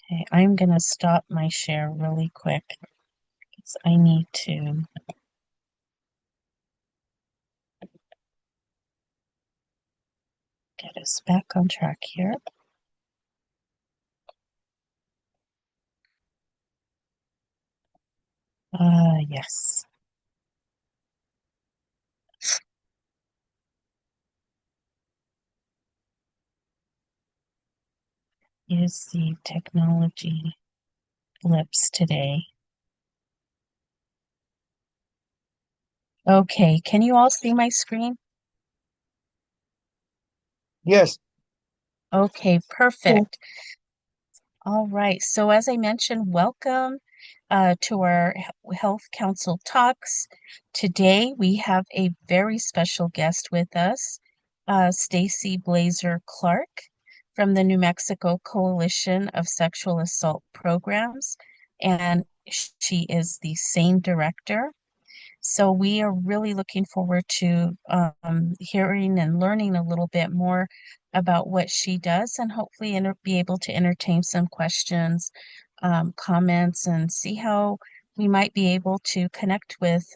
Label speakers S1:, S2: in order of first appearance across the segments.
S1: Okay, I'm gonna stop my share really quick because I need to get us back on track here. Yes, is the technology blips today. Okay, can you all see my screen?
S2: Yes.
S1: Okay,
S2: Cool.
S1: perfect. All right, so as I mentioned, welcome to our Health Council Talks. Today we have a very special guest with us, Stacy Blazer Clark from the New Mexico Coalition of Sexual Assault Programs, and she is the SANE director. So we are really looking forward to hearing and learning a little bit more about what she does and hopefully be able to entertain some questions, comments, and see how we might be able to connect with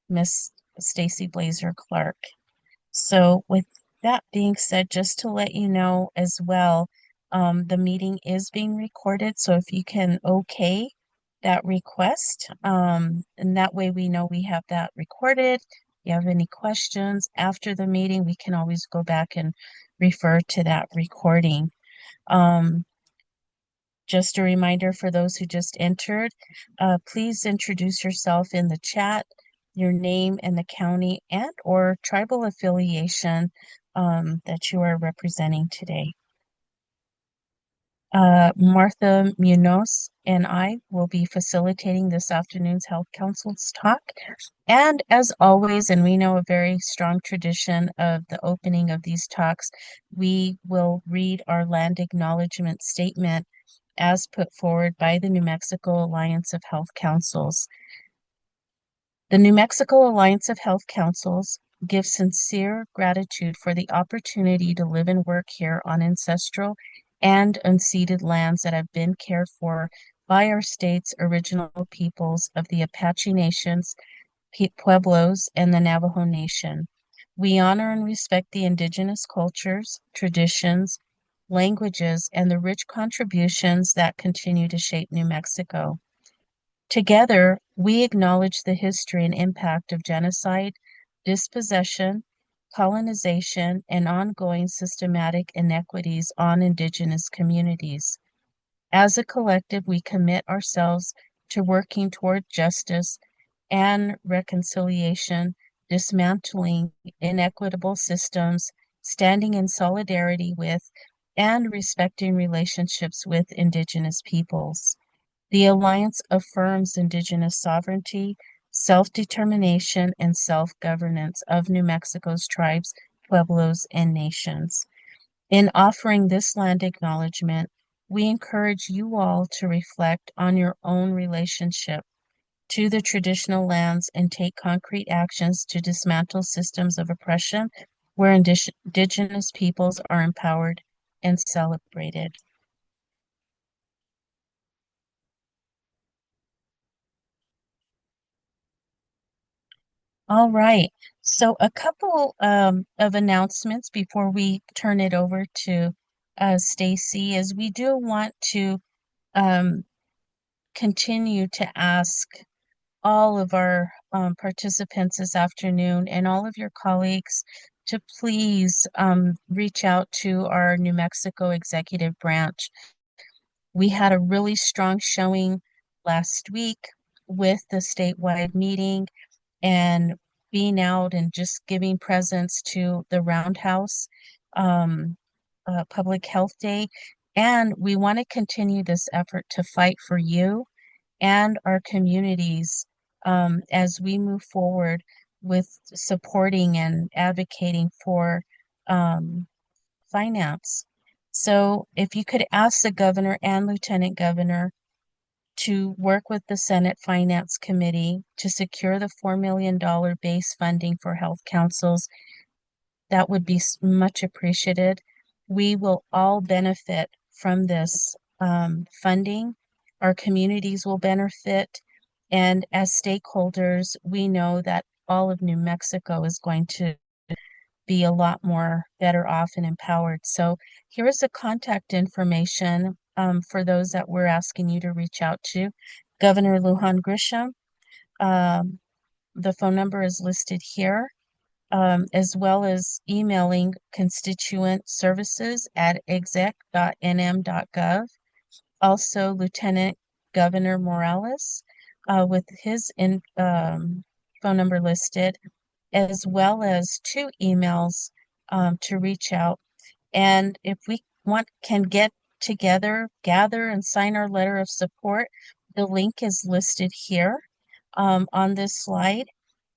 S1: Miss Stacy Blazer Clark. So with that being said, just to let you know as well, the meeting is being recorded. So if you can okay that request, and that way we know we have that recorded. If you have any questions after the meeting, we can always go back and refer to that recording. Um, just a reminder for those who just entered, please introduce yourself in the chat, your name and the county and or tribal affiliation that you are representing today. Martha Munoz and I will be facilitating this afternoon's Health Council's talk. And as always, and we know a very strong tradition of the opening of these talks, we will read our land acknowledgement statement as put forward by the New Mexico Alliance of Health Councils. The New Mexico Alliance of Health Councils gives sincere gratitude for the opportunity to live and work here on ancestral and unceded lands that have been cared for by our state's original peoples of the Apache Nations, Pueblos, and the Navajo Nation. We honor and respect the indigenous cultures, traditions, languages, and the rich contributions that continue to shape New Mexico. Together, we acknowledge the history and impact of genocide, dispossession, colonization, and ongoing systematic inequities on Indigenous communities. As a collective, we commit ourselves to working toward justice and reconciliation, dismantling inequitable systems, standing in solidarity with, and respecting relationships with Indigenous peoples. The Alliance affirms Indigenous sovereignty, self-determination, and self-governance of New Mexico's tribes, pueblos, and nations. In offering this land acknowledgement, we encourage you all to reflect on your own relationship to the traditional lands and take concrete actions to dismantle systems of oppression where Indigenous peoples are empowered and celebrated. All right. So a couple of announcements before we turn it over to Stacy is we do want to um, continue to ask all of our participants this afternoon and all of your colleagues to please reach out to our New Mexico executive branch. We had a really strong showing last week with the statewide meeting and being out and just giving presents to the Roundhouse um, Public Health Day. And we want to continue this effort to fight for you and our communities as we move forward with supporting and advocating for um, finance. So if you could ask the governor and lieutenant governor to work with the Senate Finance Committee to secure the $4 million base funding for health councils, that would be much appreciated. We will all benefit from this funding. Our communities will benefit. And as stakeholders, we know that all of New Mexico is going to be a lot more better off and empowered. So here is the contact information for those that we're asking you to reach out to. Governor Lujan Grisham, um, the phone number is listed here, as well as emailing constituent services at exec.nm.gov. Also, Lieutenant Governor Morales with his phone number listed, as well as two emails to reach out. And if we can get together, gather, and sign our letter of support, the link is listed here on this slide.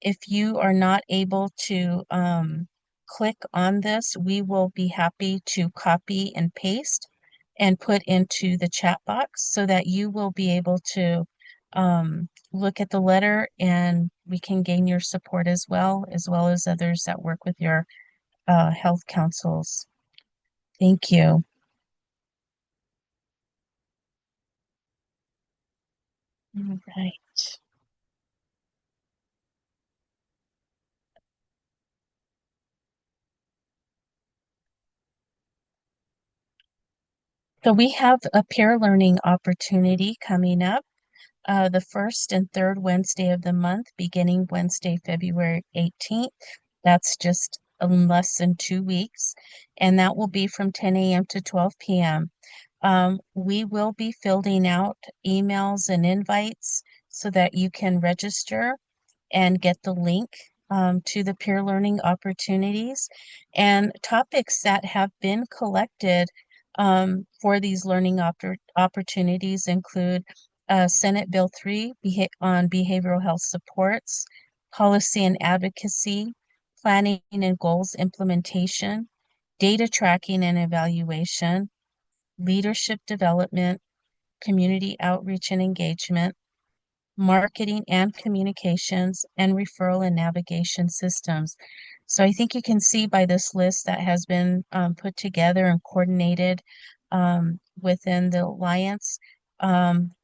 S1: If you are not able to click on this, we will be happy to copy and paste and put into the chat box so that you will be able to look at the letter and we can gain your support as well as others that work with your health councils. Thank you. All right. So we have a peer learning opportunity coming up the first and third Wednesday of the month, beginning Wednesday, February 18th. That's just in less than 2 weeks, and that will be from 10 a.m. to 12 p.m. We will be filling out emails and invites so that you can register and get the link to the peer learning opportunities and topics that have been collected for these learning opportunities include Senate Bill 3 on behavioral health supports, policy and advocacy, planning and goals implementation, data tracking and evaluation, leadership development, community outreach and engagement, marketing and communications, and referral and navigation systems. So I think you can see by this list that has been put together and coordinated within the Alliance,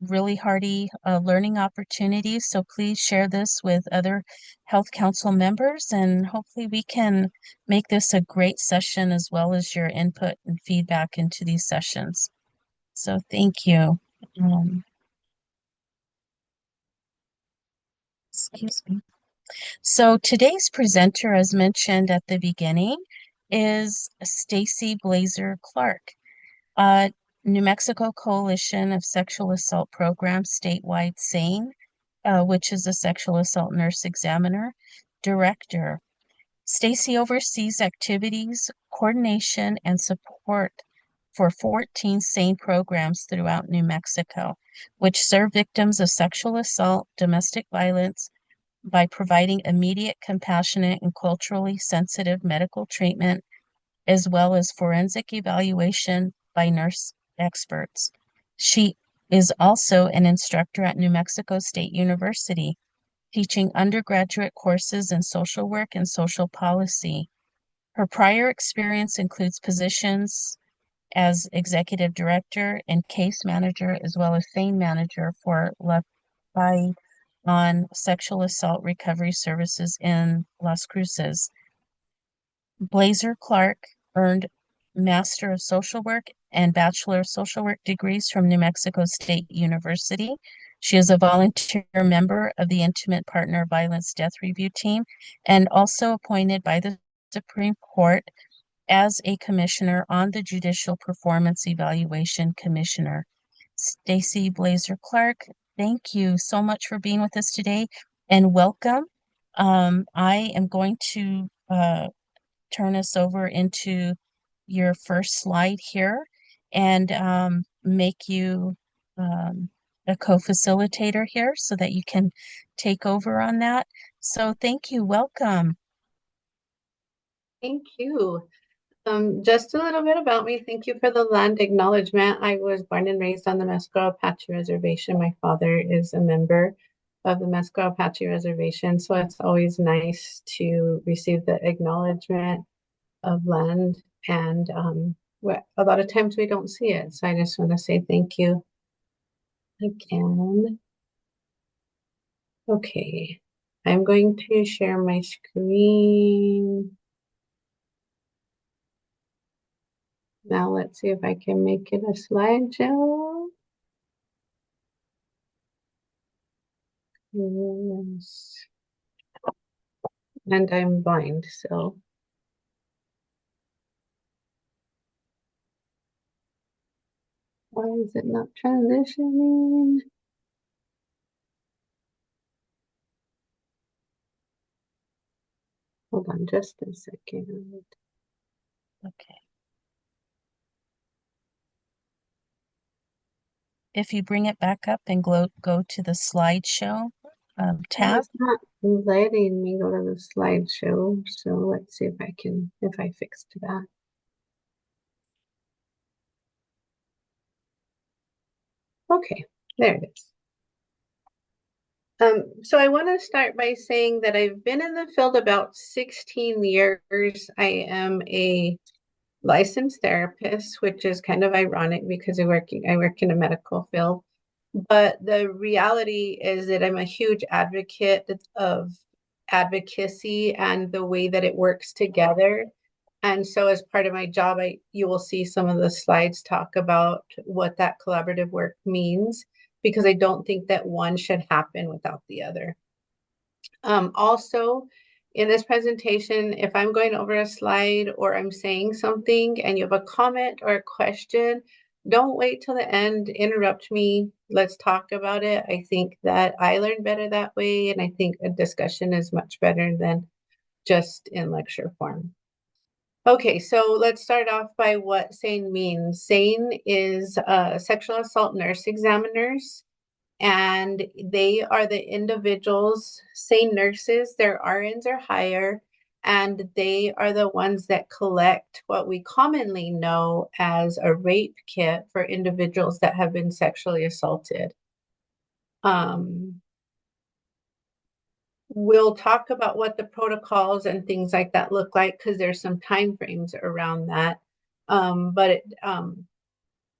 S1: really hearty learning opportunities. So please share this with other Health Council members, and hopefully we can make this a great session as well as your input and feedback into these sessions. So thank you. Um, excuse me. So today's presenter, as mentioned at the beginning, is Stacy Blazer Clark, New Mexico Coalition of Sexual Assault Programs statewide SANE, which is a sexual assault nurse examiner, director. Stacy oversees activities, coordination, and support for 14 SANE programs throughout New Mexico, which serve victims of sexual assault, domestic violence, by providing immediate, compassionate, and culturally sensitive medical treatment, as well as forensic evaluation by nurse experts. She is also an instructor at New Mexico State University, teaching undergraduate courses in social work and social policy. Her prior experience includes positions as executive director and case manager, as well as SANE manager for Lafayette on sexual assault recovery services in Las Cruces. Blazer Clark earned Master of Social Work and Bachelor of Social Work degrees from New Mexico State University. She is a volunteer member of the Intimate Partner Violence Death Review Team and also appointed by the Supreme Court as a commissioner on the Judicial Performance Evaluation Commissioner. Stacy Blazer Clark, thank you so much for being with us today and welcome. I am going to turn us over into your first slide here and make you a co-facilitator here so that you can take over on that. So thank you. Welcome.
S2: Thank you. Just a little bit about me. Thank you for the land acknowledgement. I was born and raised on the Mescal Apache Reservation. My father is a member of the Mescal Apache Reservation, so it's always nice to receive the acknowledgement of land and a lot of times we don't see it. So I just want to say thank you again. Okay, I'm going to share my screen. Now let's see if I can make it a slideshow. Yes. And I'm blind, so why is it not transitioning? Hold on just a second.
S1: Okay. If you bring it back up and go to the slideshow
S2: No,
S1: tab.
S2: it's not letting me go to the slideshow. So let's see if I fixed that. Okay, there it is. So I want to start by saying that I've been in the field about 16 years. I am a licensed therapist, which is kind of ironic because I work in a medical field. But the reality is that I'm a huge advocate of advocacy and the way that it works together. And so as part of my job, you will see some of the slides talk about what that collaborative work means, because I don't think that one should happen without the other. Also, in this presentation, if I'm going over a slide or I'm saying something and you have a comment or a question, don't wait till the end, interrupt me. Let's talk about it. I think that I learn better that way, and I think a discussion is much better than just in lecture form. Okay, so let's start off by what SANE means. SANE is sexual assault nurse examiners, and they are the individuals, SANE nurses, their RNs are higher, and they are the ones that collect what we commonly know as a rape kit for individuals that have been sexually assaulted. We'll talk about what the protocols and things like that look like, because there's some time frames around that. But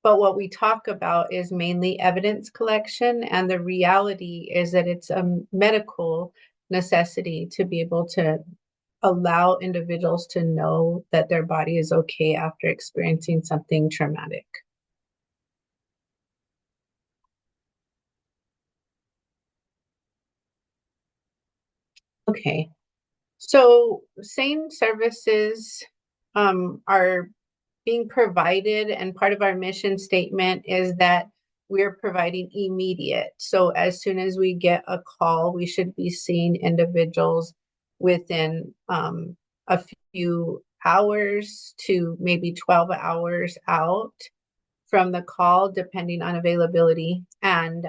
S2: what we talk about is mainly evidence collection, and the reality is that it's a medical necessity to be able to allow individuals to know that their body is okay after experiencing something traumatic. Okay, so SANE services are being provided, and part of our mission statement is that we're providing immediate. So as soon as we get a call, we should be seeing individuals within a few hours to maybe 12 hours out from the call, depending on availability. And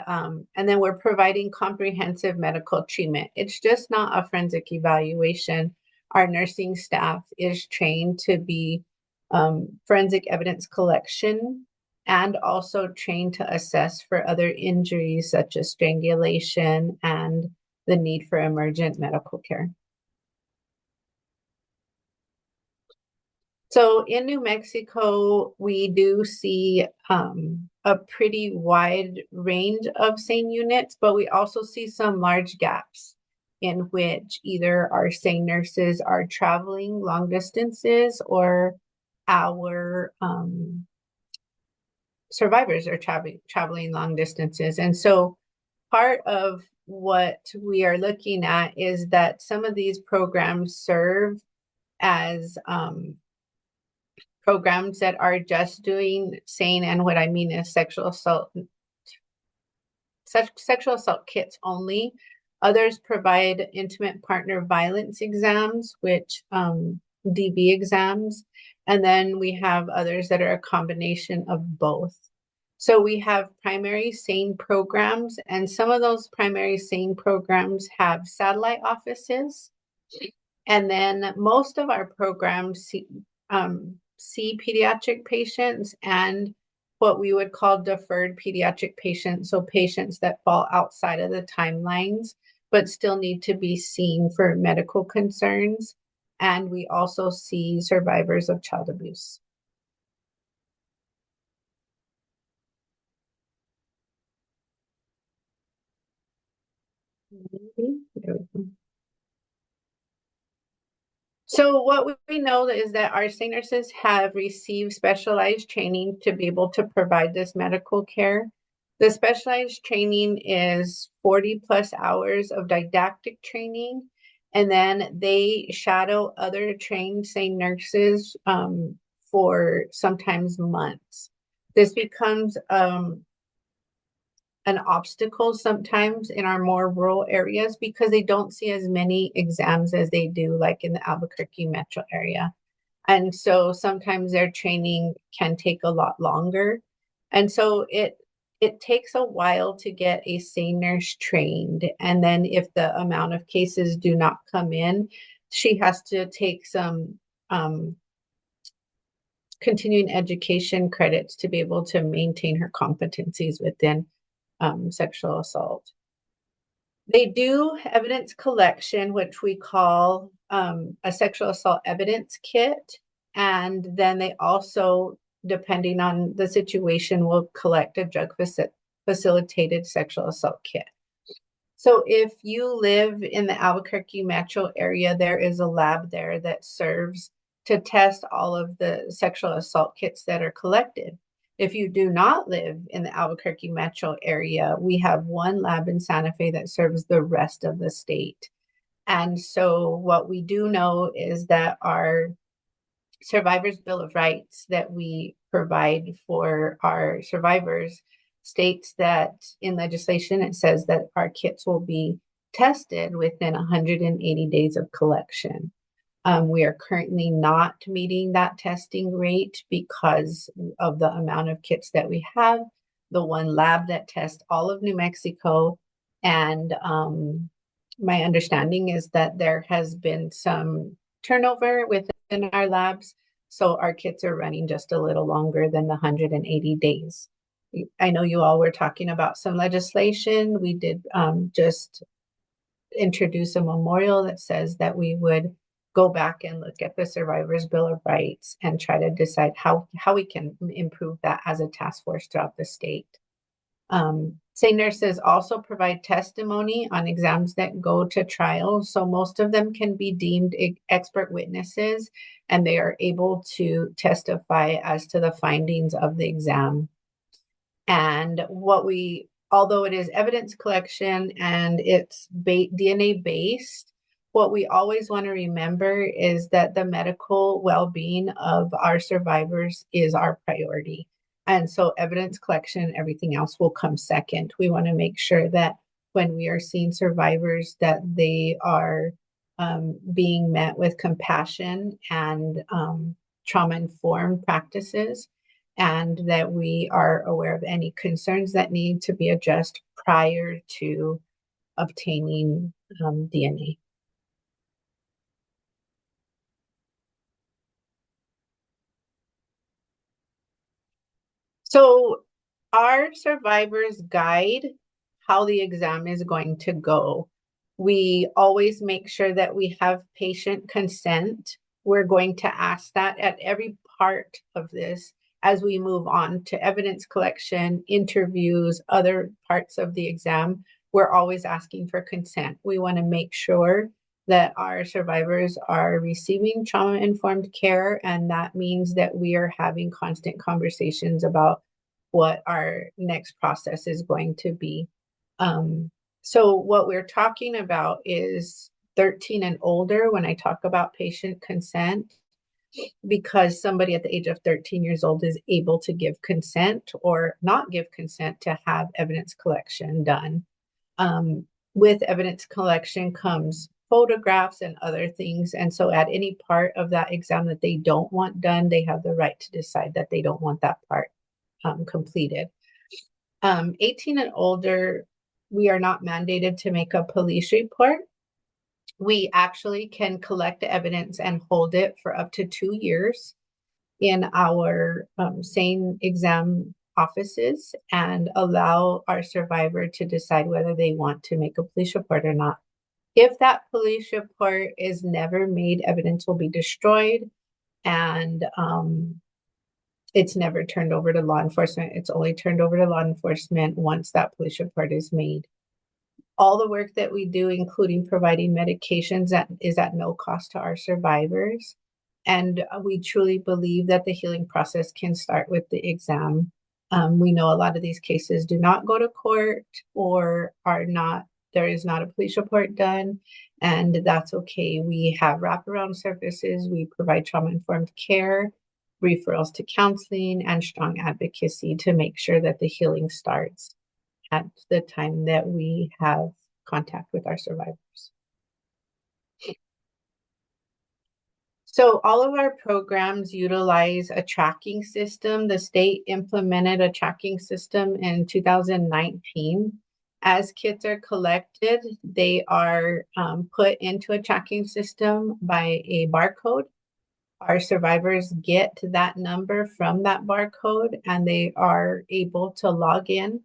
S2: then we're providing comprehensive medical treatment. It's just not a forensic evaluation. Our nursing staff is trained to be forensic evidence collection, and also trained to assess for other injuries such as strangulation and the need for emergent medical care. So in New Mexico, we do see a pretty wide range of SANE units, but we also see some large gaps in which either our SANE nurses are traveling long distances, or our survivors are traveling long distances. And so part of what we are looking at is that some of these programs serve as programs that are just doing SANE, and what I mean is sexual assault kits only. Others provide intimate partner violence exams, which DV exams, and then we have others that are a combination of both. So we have primary SANE programs, and some of those primary SANE programs have satellite offices. And then most of our programs see pediatric patients and what we would call deferred pediatric patients. So patients that fall outside of the timelines, but still need to be seen for medical concerns. And we also see survivors of child abuse. There we go. So what we know is that our SANE nurses have received specialized training to be able to provide this medical care. The specialized training is 40 plus hours of didactic training, and then they shadow other trained SANE nurses for sometimes months. This becomes an obstacle sometimes in our more rural areas because they don't see as many exams as they do like in the Albuquerque metro area. And so sometimes their training can take a lot longer. And so it takes a while to get a SANE nurse trained. And then if the amount of cases do not come in, she has to take some continuing education credits to be able to maintain her competencies within sexual assault. They do evidence collection, which we call a sexual assault evidence kit. And then they also, depending on the situation, will collect a drug facilitated sexual assault kit. So if you live in the Albuquerque metro area, there is a lab there that serves to test all of the sexual assault kits that are collected. If you do not live in the Albuquerque metro area, we have one lab in Santa Fe that serves the rest of the state. And so what we do know is that our Survivors Bill of Rights that we provide for our survivors states that in legislation it says that our kits will be tested within 180 days of collection. We are currently not meeting that testing rate because of the amount of kits that we have. The one lab that tests all of New Mexico, and my understanding is that there has been some turnover within our labs, so our kits are running just a little longer than the 180 days. I know you all were talking about some legislation. We did just introduce a memorial that says that we would go back and look at the Survivors Bill of Rights and try to decide how we can improve that as a task force throughout the state. SANE nurses also provide testimony on exams that go to trial. So most of them can be deemed expert witnesses and they are able to testify as to the findings of the exam. And although it is evidence collection and it's DNA based, what we always want to remember is that the medical well-being of our survivors is our priority. And so evidence collection and everything else will come second. We want to make sure that when we are seeing survivors that they are being met with compassion and trauma-informed practices, and that we are aware of any concerns that need to be addressed prior to obtaining DNA. So our survivors guide how the exam is going to go. We always make sure that we have patient consent. We're going to ask that at every part of this as we move on to evidence collection, interviews, other parts of the exam. We're always asking for consent. We want to make sure that our survivors are receiving trauma-informed care, and that means that we are having constant conversations about what our next process is going to be. So what we're talking about is 13 and older when I talk about patient consent, because somebody at the age of 13 years old is able to give consent or not give consent to have evidence collection done. With evidence collection comes photographs and other things. And so at any part of that exam that they don't want done, they have the right to decide that they don't want that part completed. 18 and older, we are not mandated to make a police report. We actually can collect evidence and hold it for up to 2 years in our SANE exam offices and allow our survivor to decide whether they want to make a police report or not. If that police report is never made, evidence will be destroyed, and it's never turned over to law enforcement. It's only turned over to law enforcement once that police report is made. All the work that we do, including providing medications, that is at no cost to our survivors. And we truly believe that the healing process can start with the exam. We know a lot of these cases do not go to court or are not, there is not a police report done, and that's okay. We have wraparound services, we provide trauma-informed care, referrals to counseling, and strong advocacy to make sure that the healing starts at the time that we have contact with our survivors. So all of our programs utilize a tracking system. The state implemented a tracking system in 2019. As kits are collected, they are put into a tracking system by a barcode. Our survivors get that number from that barcode, and they are able to log in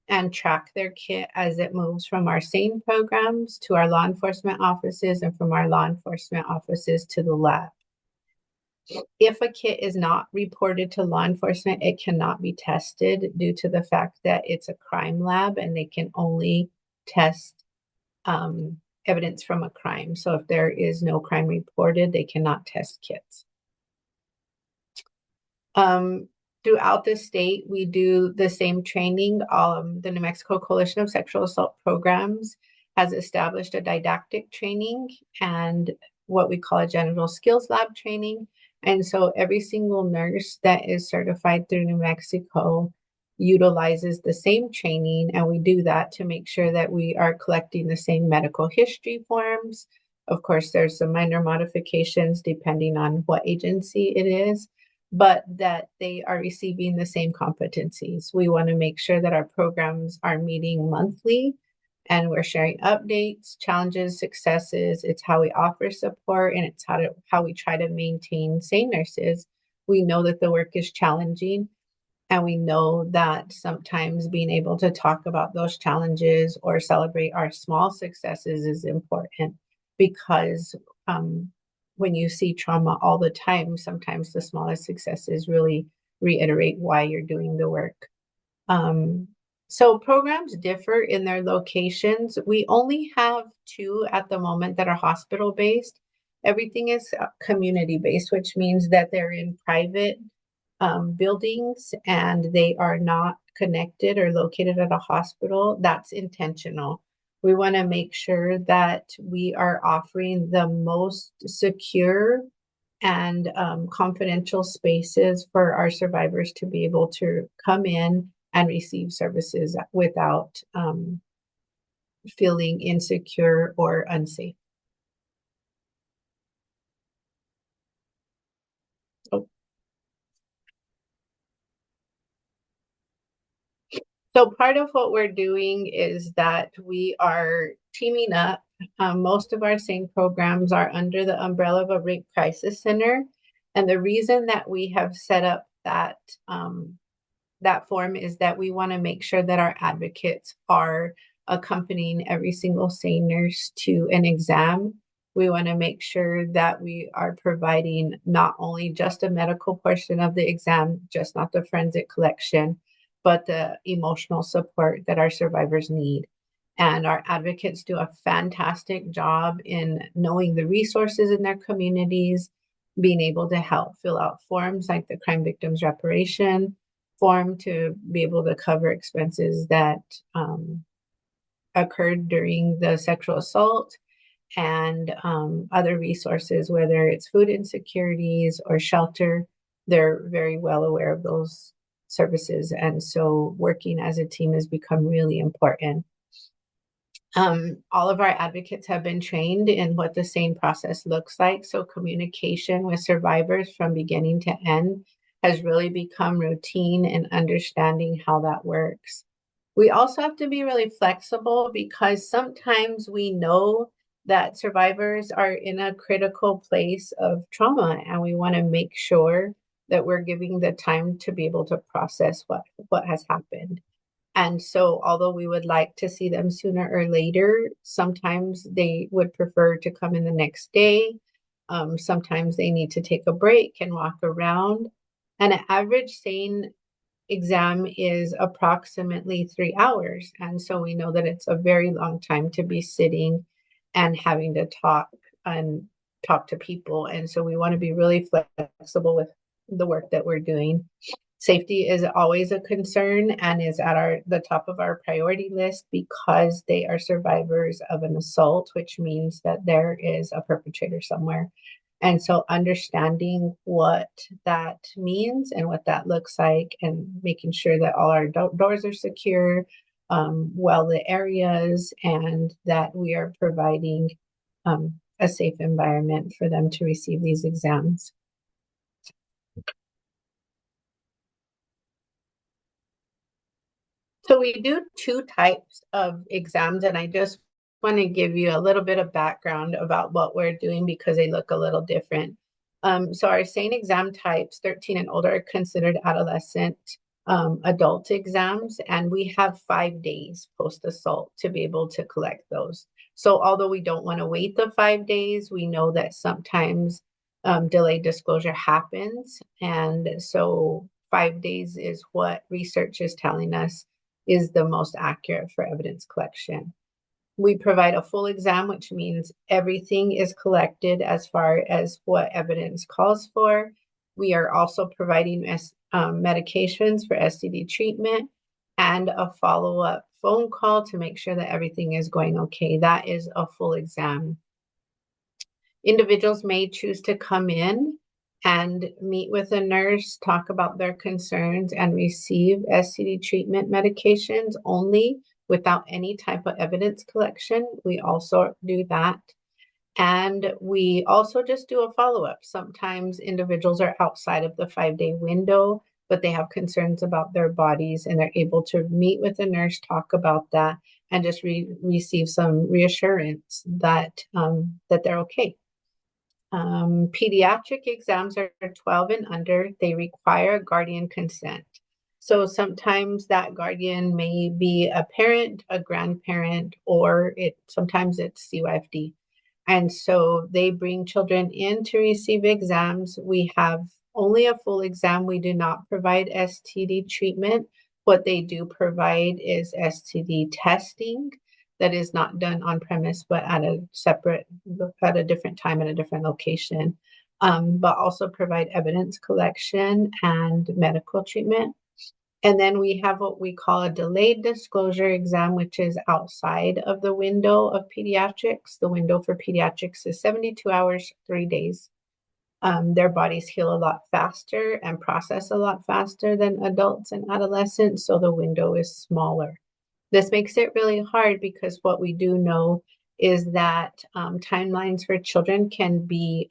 S2: and track their kit as it moves from our SANE programs to our law enforcement offices and from our law enforcement offices to the lab. If a kit is not reported to law enforcement, it cannot be tested due to the fact that it's a crime lab and they can only test evidence from a crime. So if there is no crime reported, they cannot test kits. Throughout the state, we do the same training. The New Mexico Coalition of Sexual Assault Programs has established a didactic training and what we call a genital skills lab training. And so every single nurse that is certified through New Mexico utilizes the same training, and we do that to make sure that we are collecting the same medical history forms. Of course, there's some minor modifications depending on what agency it is, but that they are receiving the same competencies. We want to make sure that our programs are meeting monthly and we're sharing updates, challenges, successes. It's how we offer support, and it's how we try to maintain SANE nurses. We know that the work is challenging, and we know that sometimes being able to talk about those challenges or celebrate our small successes is important, because when you see trauma all the time, sometimes the smallest successes really reiterate why you're doing the work. So programs differ in their locations. We only have 2 at the moment that are hospital-based. Everything is community-based, which means that they're in private buildings and they are not connected or located at a hospital. That's intentional. We want to make sure that we are offering the most secure and confidential spaces for our survivors to be able to come in and receive services without feeling insecure or unsafe. Oh. So part of what we're doing is that we are teaming up. Most of our SANE programs are under the umbrella of a rape crisis center. And the reason that we have set up that form is that we want to make sure that our advocates are accompanying every single SANE nurse to an exam. We want to make sure that we are providing not only just a medical portion of the exam, just not the forensic collection, but the emotional support that our survivors need. And our advocates do a fantastic job in knowing the resources in their communities, being able to help fill out forms like the crime victims reparation form to be able to cover expenses that occurred during the sexual assault, and other resources, whether it's food insecurities or shelter. They're very well aware of those services. And so working as a team has become really important. All of our advocates have been trained in what the SANE process looks like. So communication with survivors from beginning to end has really become routine in understanding how that works. We also have to be really flexible, because sometimes we know that survivors are in a critical place of trauma, and we want to make sure that we're giving the time to be able to process what has happened. And so although we would like to see them sooner or later, sometimes they would prefer to come in the next day. Sometimes they need to take a break and walk around. And an average SANE exam is approximately 3 hours. And so we know that it's a very long time to be sitting and having to and talk to people. And so we want to be really flexible with the work that we're doing. Safety is always a concern and is at the top of our priority list because they are survivors of an assault, which means that there is a perpetrator somewhere. And so understanding what that means and what that looks like and making sure that all our doors are secure, well lit areas, and that we are providing a safe environment for them to receive these exams. So we do two types of exams, and I just want to give you a little bit of background about what we're doing because they look a little different. So our SANE exam types, 13 and older, are considered adolescent adult exams, and we have 5 days post-assault to be able to collect those. So although we don't want to wait the 5 days, we know that sometimes delayed disclosure happens, and so 5 days is what research is telling us is the most accurate for evidence collection. We provide a full exam, which means everything is collected as far as what evidence calls for. We are also providing medications for STD treatment and a follow-up phone call to make sure that everything is going okay. That is a full exam. Individuals may choose to come in and meet with a nurse, talk about their concerns, and receive STD treatment medications only without any type of evidence collection. We also do that. And we also just do a follow-up. Sometimes individuals are outside of the 5-day window, but they have concerns about their bodies and they're able to meet with a nurse, talk about that, and just receive some reassurance that they're okay. Pediatric exams are 12 and under. They require guardian consent. So sometimes that guardian may be a parent, a grandparent, or sometimes it's CYFD. And so they bring children in to receive exams. We have only a full exam. We do not provide STD treatment. What they do provide is STD testing that is not done on premise, but at a different time, at a different location, but also provide evidence collection and medical treatment. And then we have what we call a delayed disclosure exam, which is outside of the window of pediatrics. The window for pediatrics is 72 hours, 3 days. Their bodies heal a lot faster and process a lot faster than adults and adolescents, so the window is smaller. This makes it really hard because what we do know is that timelines for children can be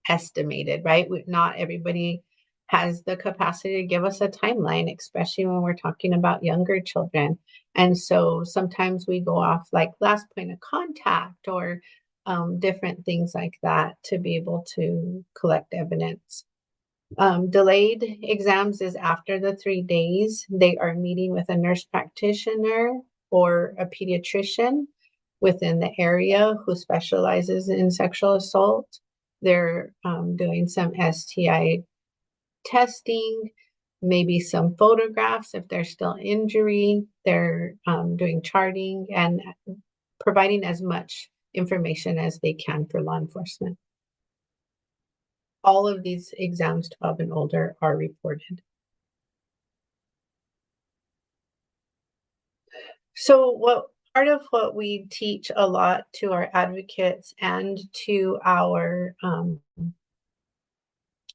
S2: estimated, right? Not everybody has the capacity to give us a timeline, especially when we're talking about younger children. And so sometimes we go off like last point of contact or different things like that to be able to collect evidence. Delayed exams is after the 3 days. They are meeting with a nurse practitioner or a pediatrician within the area who specializes in sexual assault. They're doing some STI testing, maybe some photographs if there's still injury. They're doing charting and providing as much information as they can for law enforcement. All of these exams 12 and older are reported. So part of what we teach a lot to our advocates and to our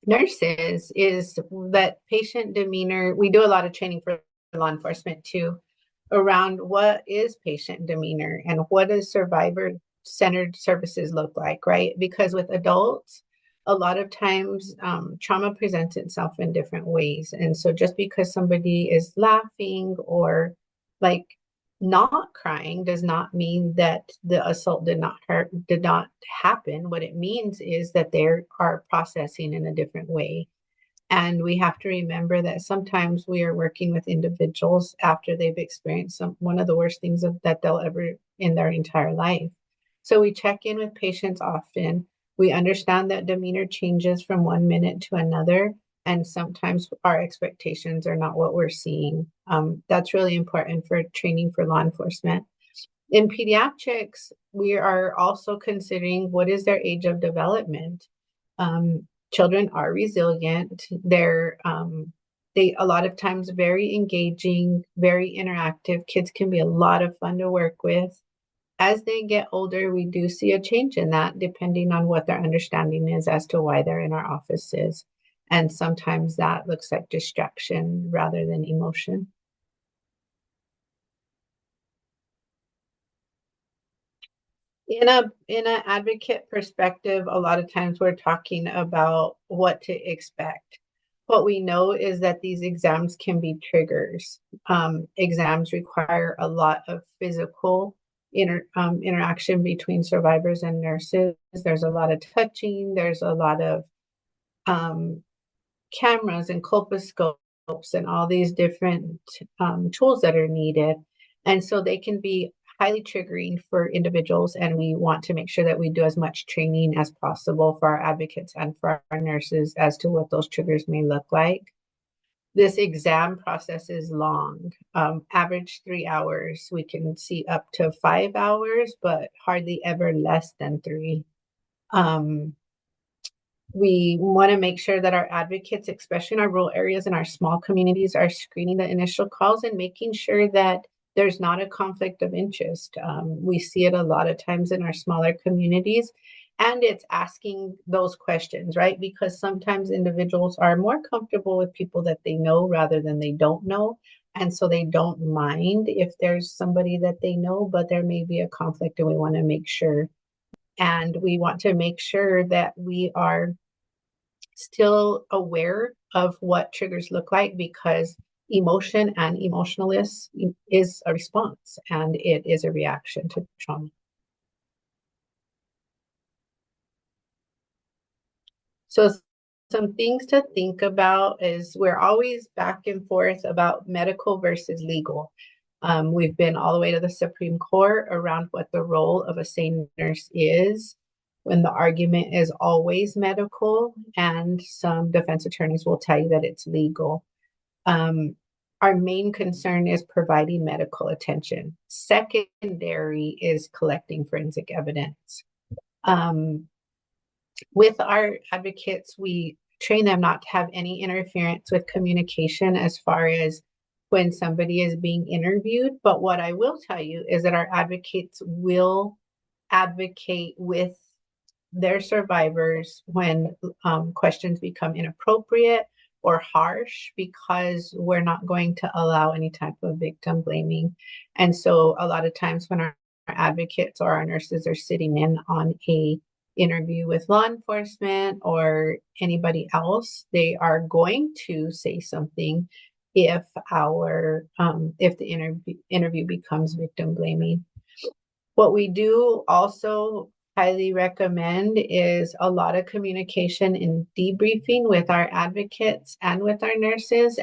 S2: nurses is that patient demeanor. We do a lot of training for law enforcement too around what is patient demeanor and what does survivor-centered services look like, right? Because with adults, a lot of times trauma presents itself in different ways. And so just because somebody is laughing or like not crying does not mean that the assault did not happen. What it means is that they are processing in a different way. And we have to remember that sometimes we are working with individuals after they've experienced one of the worst things that they'll ever in their entire life. So we check in with patients often. We understand that demeanor changes from 1 minute to another. and sometimes our expectations are not what we're seeing. That's really important for training for law enforcement. In pediatrics, we are also considering what is their age of development. Children are resilient. They a lot of times very engaging, very interactive. Kids can be a lot of fun to work with. As they get older, we do see a change in that depending on what their understanding is as to why they're in our offices. And sometimes that looks like distraction rather than emotion. In an advocate perspective, a lot of times we're talking about what to expect. What we know is that these exams can be triggers. Exams require a lot of physical interaction between survivors and nurses. There's a lot of touching. There's a lot of um, cameras and colposcopes and all these different tools that are needed. And so they can be highly triggering for individuals. And we want to make sure that we do as much training as possible for our advocates and for our nurses as to what those triggers may look like. This exam process is long, average 3 hours. We can see up to 5 hours, but hardly ever less than three. We want to make sure that our advocates, especially in our rural areas and our small communities, are screening the initial calls and making sure that there's not a conflict of interest. We see it a lot of times in our smaller communities, and it's asking those questions, right? Because sometimes individuals are more comfortable with people that they know rather than they don't know. And so they don't mind if there's somebody that they know, but there may be a conflict, and we want to make sure. And we want to make sure that we are still aware of what triggers look like, because emotion and emotionalness is a response and it is a reaction to trauma. So some things to think about is we're always back and forth about medical versus legal. We've been all the way to the Supreme Court around what the role of a SANE nurse is, when the argument is always medical, and some defense attorneys will tell you that it's legal. Our main concern is providing medical attention. Secondary is collecting forensic evidence. With our advocates, we train them not to have any interference with communication as far as when somebody is being interviewed. But what I will tell you is that our advocates will advocate with their survivors when questions become inappropriate or harsh, because we're not going to allow any type of victim blaming. And so a lot of times when our advocates or our nurses are sitting in on a interview with law enforcement or anybody else, they are going to say something if if the interview becomes victim blaming. What we do also highly recommend is a lot of communication and debriefing with our advocates and with our nurses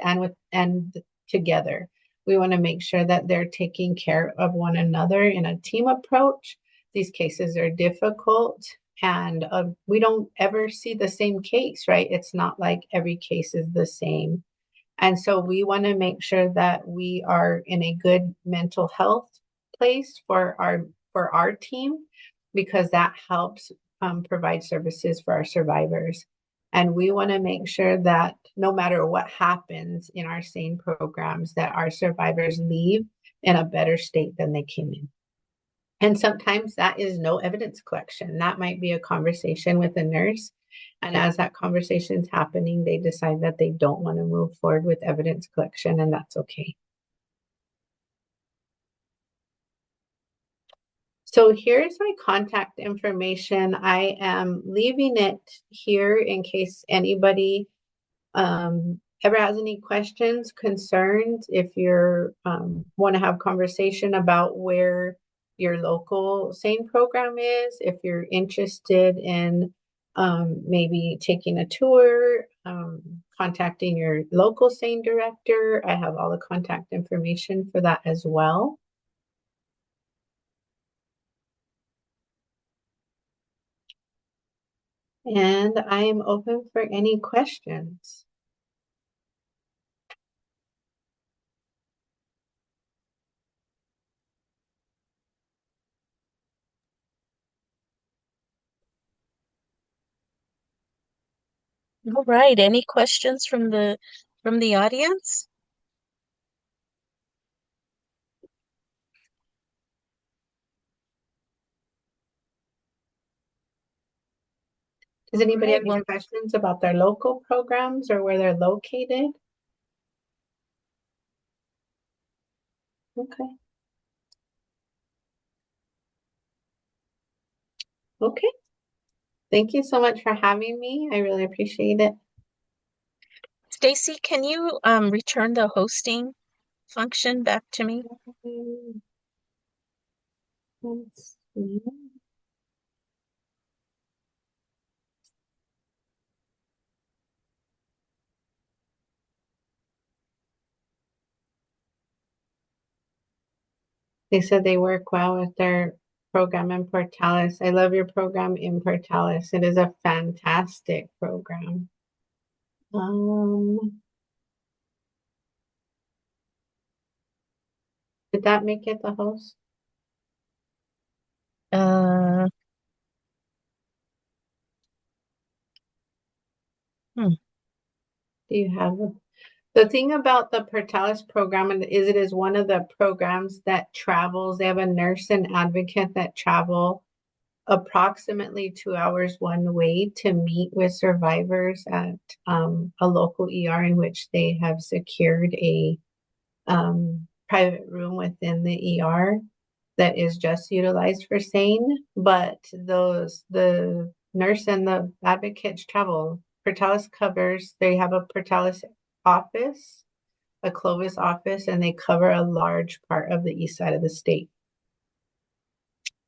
S2: and together. We want to make sure that they're taking care of one another in a team approach. These cases are difficult, and we don't ever see the same case, right? It's not like every case is the same. And so we want to make sure that we are in a good mental health place for our team, because that helps provide services for our survivors. And we want to make sure that no matter what happens in our SANE programs, that our survivors leave in a better state than they came in. And sometimes that is no evidence collection. That might be a conversation with a nurse. And as that conversation is happening, they decide that they don't want to move forward with evidence collection, and that's okay. So here's my contact information. I am leaving it here in case anybody ever has any questions, concerns, if you're want to have conversation about where your local SANE program is, if you're interested in maybe taking a tour, contacting your local SANE director. I have all the contact information for that as well. And I am open for any questions.
S1: All right. Any questions from the audience?
S2: Does
S1: All
S2: anybody
S1: right.
S2: have any
S1: Well,
S2: questions about their local programs or where they're located? Okay, okay. Thank you so much for having me. I really appreciate it.
S1: Stacy, can you return the hosting function back to me?
S2: Let's see. They said they work well with their program in Portales. I love your program in Portales. It is a fantastic program. Um, did that make it the host?
S1: Uh, hmm.
S2: Do you have the thing about the Portales program is it is one of the programs that travels. They have a nurse and advocate that travel approximately 2 hours one way to meet with survivors at a local ER in which they have secured a private room within the ER that is just utilized for SANE. But the nurse and the advocates travel. Portales covers, they have a Portales office, a Clovis office, and they cover a large part of the east side of the state.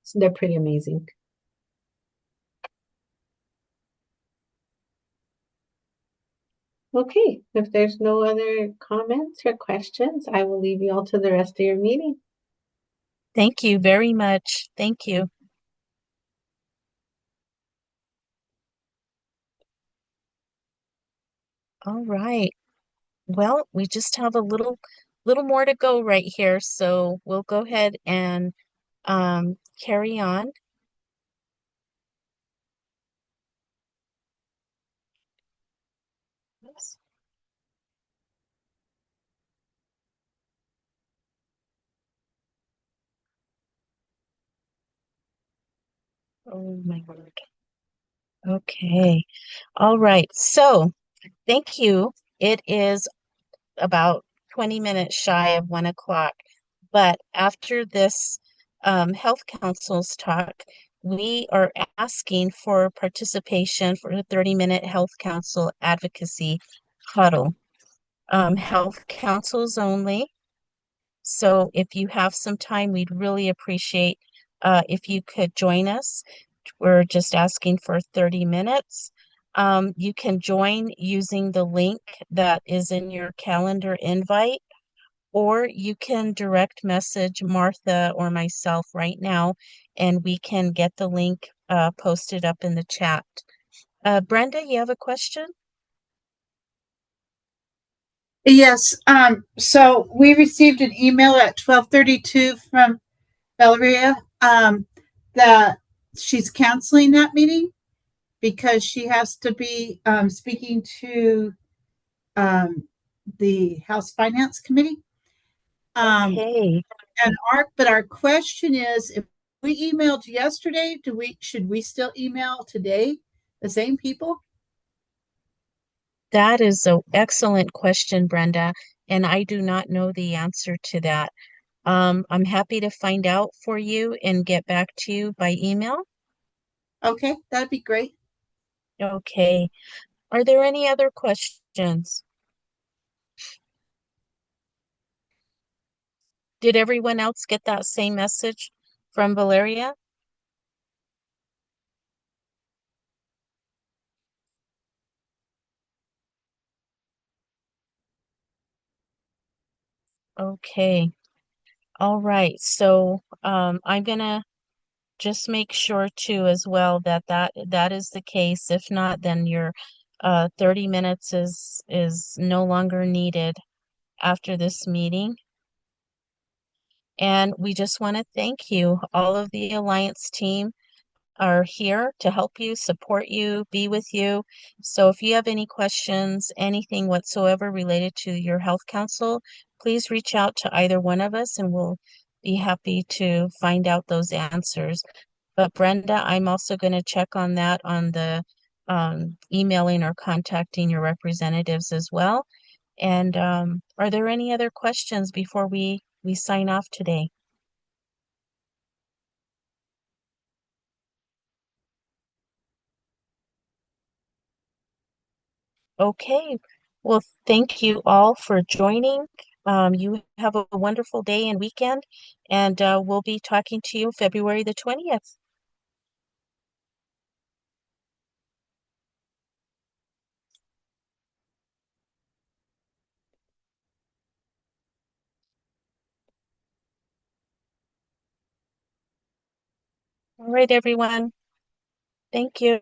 S2: So they're pretty amazing. Okay, if there's no other comments or questions, I will leave you all to the rest of your meeting.
S1: Thank you very much. Thank you. All right. Well, we just have a little more to go right here, so we'll go ahead and carry on. Oops. Oh my word. Okay. All right. So, thank you. It is about 20 minutes shy of 1 o'clock. But after this health council's talk, we are asking for participation for a 30-minute health council advocacy huddle. Health councils only. So if you have some time, we'd really appreciate if you could join us. We're just asking for 30 minutes. You can join using the link that is in your calendar invite, or you can direct message Martha or myself right now, and we can get the link posted up in the chat. Brenda, you have a question?
S3: Yes. So we received an email at 12:32 from Valeria that she's canceling that meeting because she has to be speaking to um, the House Finance Committee. Um,
S1: Okay.
S3: and our question is, if we emailed yesterday, should we still email today the same people?
S1: That is an excellent question, Brenda, and I do not know the answer to that. I'm happy to find out for you and get back to you by email.
S3: Okay, that'd be great.
S1: Okay. Are there any other questions? Did everyone else get that same message from Valeria? Okay. All right. So I'm gonna just make sure too as well that that is the case. If not, then your 30 minutes is no longer needed after this meeting. And we just want to thank you, all of the Alliance team, are here to help you, support you, be with you. So if you have any questions, anything whatsoever related to your health council, please reach out to either one of us and we'll be happy to find out those answers. But Brenda, I'm also going to check on that on the emailing or contacting your representatives as well. And are there any other questions before we sign off today? Okay. Well, thank you all for joining. You have a wonderful day and weekend, and we'll be talking to you February the 20th. All right, everyone. Thank you.